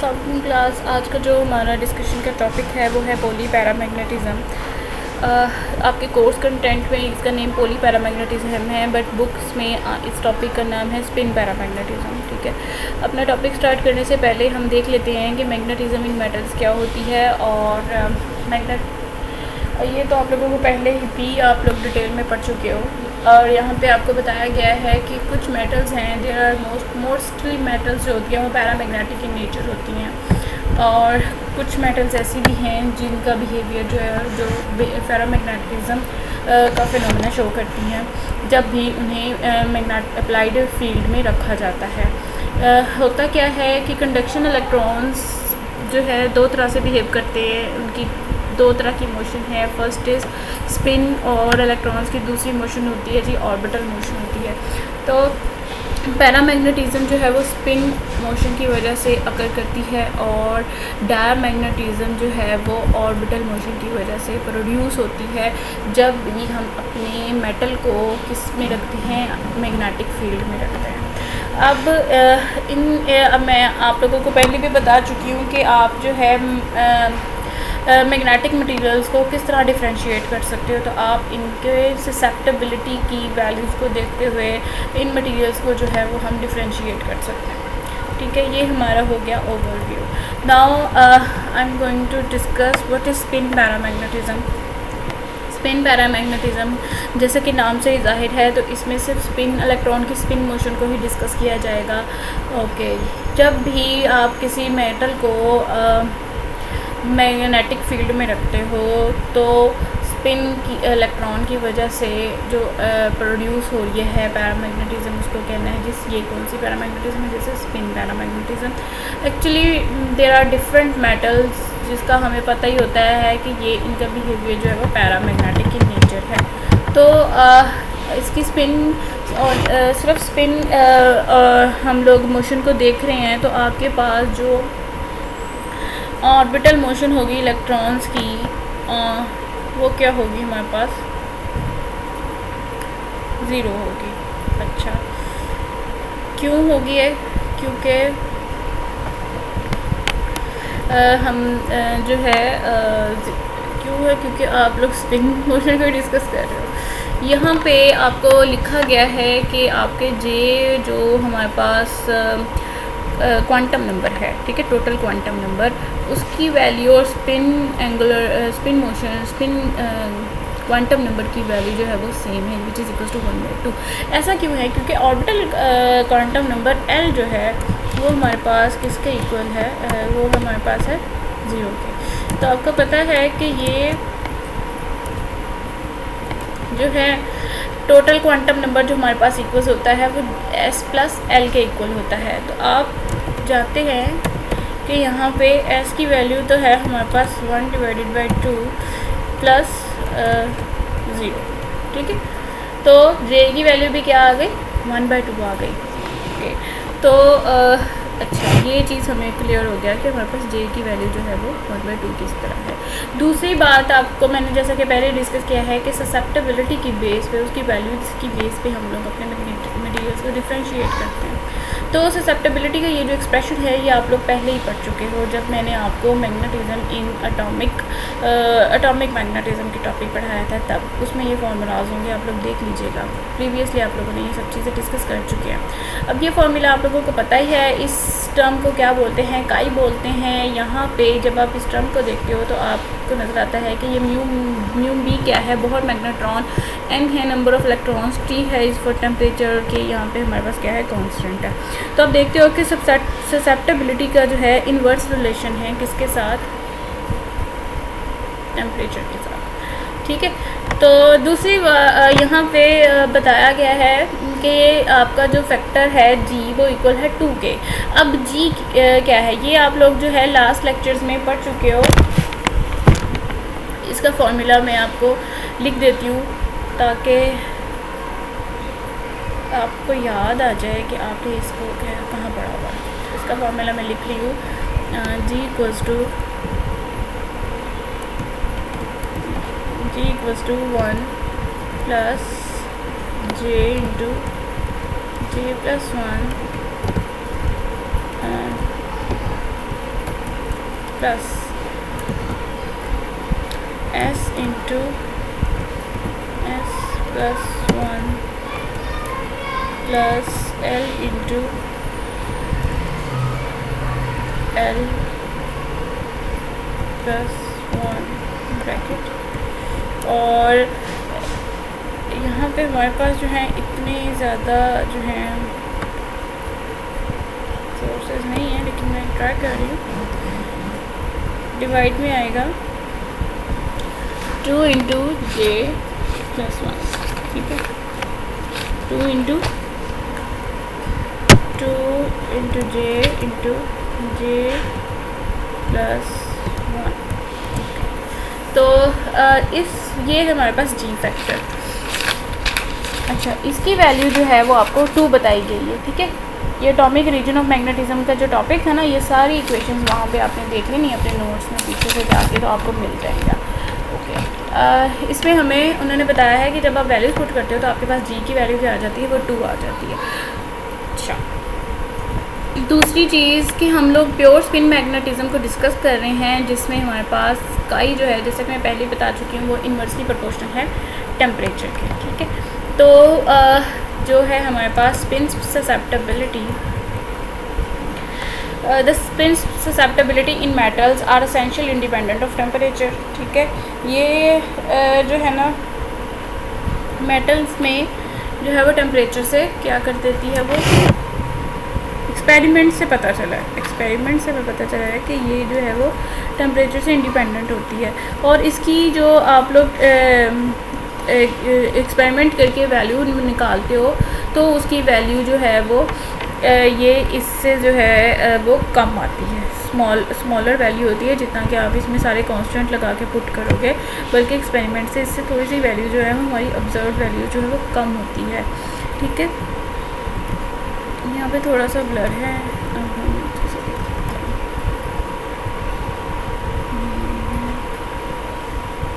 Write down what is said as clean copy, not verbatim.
अस्सलाम क्लास। आज का जो हमारा डिस्कशन का टॉपिक है वो है पॉली पैरामैग्नेटिज़्म। आपके कोर्स कंटेंट में इसका नेम पॉली पैरामैग्नेटिज़्म है, बट बुक्स में इस टॉपिक का नाम है स्पिन पैरामैग्नेटिज़्म। ठीक है, अपना टॉपिक स्टार्ट करने से पहले हम देख लेते हैं कि मैग्नेटिज़्म इन मेटल्स क्या होती है। और ये तो आप लोगों को पहले ही भी आप लोग डिटेल में पढ़ चुके हो। और यहाँ पे आपको बताया गया है कि कुछ मेटल्स हैं, देयर आर मोस्टली मेटल्स जो होती हैं वो पैरामैग्नेटिक इन नेचर होती हैं, और कुछ मेटल्स ऐसी भी हैं जिनका बिहेवियर जो है जो पैरामैग्नेटिज़्म का फिनोमेना शो करती हैं जब भी उन्हें अप्लाइड फील्ड में रखा जाता है। होता क्या है कि कंडक्शन इलेक्ट्रॉन्स जो है दो तरह से बिहेव करते हैं, उनकी दो तरह की मोशन है। फर्स्ट इज़ स्पिन, और इलेक्ट्रॉन्स की दूसरी मोशन होती है जी ऑर्बिटल मोशन होती है। तो पैरामैग्नेटिज़्म जो है वो स्पिन मोशन की वजह से अकर करती है, और डायमैग्नेटिज़्म जो है वो ऑर्बिटल मोशन की वजह से प्रोड्यूस होती है जब भी हम अपने मेटल को किस में रखते हैं, मैग्नेटिक फील्ड में रखते हैं। अब मैं आप लोगों को पहले भी बता चुकी हूँ कि आप जो है मैग्नेटिक मटेरियल्स को किस तरह डिफरेंशिएट कर सकते हो। तो आप इनके ससेप्टेबिलिटी की वैल्यूज़ को देखते हुए इन मटेरियल्स को जो है वो हम डिफरेंशिएट कर सकते हैं। ठीक है, ये हमारा हो गया overview. Now I am going to discuss what is spin paramagnetism. Spin paramagnetism जैसे कि नाम से ही जाहिर है, तो इसमें सिर्फ स्पिन इलेक्ट्रॉन की स्पिन मोशन को ही डिस्कस किया जाएगा। ओके, जब भी आप किसी मेटल को मैग्नेटिक फील्ड में रखते हो तो स्पिन की इलेक्ट्रॉन की वजह से जो प्रोड्यूस हो रही है पैरामैग्नेटिज़्म, उसको कहना है जिस ये कौन सी पैरामैग्नेटिज़्म है, जैसे spin paramagnetism. Actually there are different metals जिसका हमें पता ही होता है कि ये इनका बिहेवियर जो है वो पैरामैग्नेटिक इन नेचर है। तो इसकी स्पिन और सिर्फ स्पिन हम लोग मोशन को देख रहे हैं, तो आपके पास जो ऑर्बिटल मोशन होगी इलेक्ट्रॉन्स की, वो क्या होगी हमारे पास, ज़ीरो होगी। अच्छा, क्यों होगी है? क्योंकि हम जो है क्यों है, क्योंकि आप लोग स्पिन मोशन को डिस्कस कर रहे हो। यहाँ पे आपको लिखा गया है कि आपके जे जो हमारे पास क्वांटम नंबर है, ठीक है, टोटल क्वांटम नंबर, उसकी वैल्यू और spin spin motion spin quantum number की वैल्यू जो है वो सेम है, विच इज़ इक्वल टू 1/2। ऐसा क्यों है? क्योंकि ऑर्बिटल क्वांटम नंबर L जो है वो हमारे पास किसके इक्वल है, वो हमारे पास है 0 के। तो आपको पता है कि ये जो है टोटल क्वांटम नंबर जो हमारे पास इक्वल होता है वो S प्लस L के इक्वल होता है। तो आप जानते हैं कि यहाँ पे S की वैल्यू तो है हमारे पास 1/2 प्लस 0, ठीक है। तो J की वैल्यू भी क्या आ गई, 1/2 आ गई। ओके, तो अच्छा, ये चीज़ हमें क्लियर हो गया कि हमारे पास J की वैल्यू जो है वो 1/2 किस तरह है। दूसरी बात आपको मैंने जैसा कि पहले डिस्कस किया है कि ससेप्टेबिलिटी की बेस पे, उसकी वैल्यूज़ की बेस पे हम लोग अपने मटेरियल्स को डिफरेंशिएट करते हैं। तो ससेप्टेबिलिटी का ये जो एक्सप्रेशन है ये आप लोग पहले ही पढ़ चुके हो जब मैंने आपको मैग्नेटिज़्म इन एटॉमिक मैग्नेटिज़्म की टॉपिक पढ़ाया था, तब उसमें ये फार्मूलाज होंगे, आप लोग देख लीजिएगा। प्रीवियसली आप लोगों ने ये सब चीज़ें डिस्कस कर चुके हैं। अब ये फार्मूला आप लोगों को पता ही है। इस टर्म को क्या बोलते हैं, काई बोलते हैं। यहाँ पे जब आप इस टर्म को देखते हो तो आपको नज़र आता है कि ये म्यू बी क्या है, बहुत मैग्नेट्रॉन, n है नंबर ऑफ़ इलेक्ट्रॉन्स, T है इस फॉर टेम्परेचर के, यहाँ पे हमारे पास क्या है, कांस्टेंट है। तो आप देखते हो कि ससेप्टेबिलिटी का जो है इन्वर्स रिलेशन है किसके साथ, टेम्परेचर के साथ, ठीक है। तो दूसरी यहाँ पे बताया गया है कि आपका जो फैक्टर है G वो इक्वल है 2 के। अब G क्या है, ये आप लोग जो है लास्ट लेक्चर्स में पढ़ चुके हो। इसका फॉर्मूला मैं आपको लिख देती हूँ ताकि आपको याद आ जाए कि आपने इसको कहाँ पढ़ा हुआ। इसका फॉर्मूला मैं लिख रही हूँ, G equals to 1 plus J into J plus 1 plus S into S plus 1 plus L into L plus 1 bracket. और यहाँ पे हमारे पास जो है इतने ज़्यादा जो है सोर्सेज नहीं है, लेकिन मैं ट्राई कर रही हूँ। डिवाइड में आएगा 2 इंटू जे प्लस 1, ठीक है, 2 इंटू जे प्लस 1। तो ये है हमारे पास जी फैक्टर। अच्छा, इसकी वैल्यू जो है वो आपको 2 बताई गई है, ठीक है। ये एटॉमिक रीजन ऑफ मैग्नेटिज्म का जो टॉपिक था ना, ये सारी इक्वेशंस वहाँ पे आपने देख लेनी है अपने नोट्स में पीछे से जाके, तो आपको मिल जाएगा। ओके, इसमें हमें उन्होंने बताया है कि जब आप वैल्यूज पुट करते हो तो आपके पास जी की वैल्यू जो आ जाती है वो 2 आ जाती है। अच्छा, दूसरी चीज़ कि हम लोग प्योर स्पिन मैग्नेटिज्म को डिस्कस कर रहे हैं, जिसमें हमारे पास काई जो है, जैसे कि मैं पहले बता चुकी हूँ, वो इन्वर्सली प्रोपोर्शनल है टेम्परेचर के, ठीक है। तो जो है हमारे पास spin susceptibility, the spin susceptibility in metals are essential independent of temperature, ठीक है। ये जो है ना मेटल्स में जो है वो टेम्परेचर से क्या कर देती है, वो एक्सपेरिमेंट से पता चला है कि ये जो है वो टेम्परेचर से इंडिपेंडेंट होती है। और इसकी जो आप लोग एक्सपेरिमेंट करके वैल्यू निकालते हो तो उसकी वैल्यू जो है वो ये इससे जो है वो कम आती है, स्मॉलर वैल्यू होती है जितना कि आप इसमें सारे कांस्टेंट लगा के पुट करोगे, बल्कि एक्सपेरिमेंट से इससे थोड़ी सी वैल्यू जो है हमारी ऑब्जर्व वैल्यू जो है वो कम होती है, ठीक है। यहाँ पे थोड़ा सा ब्लर है, अब हम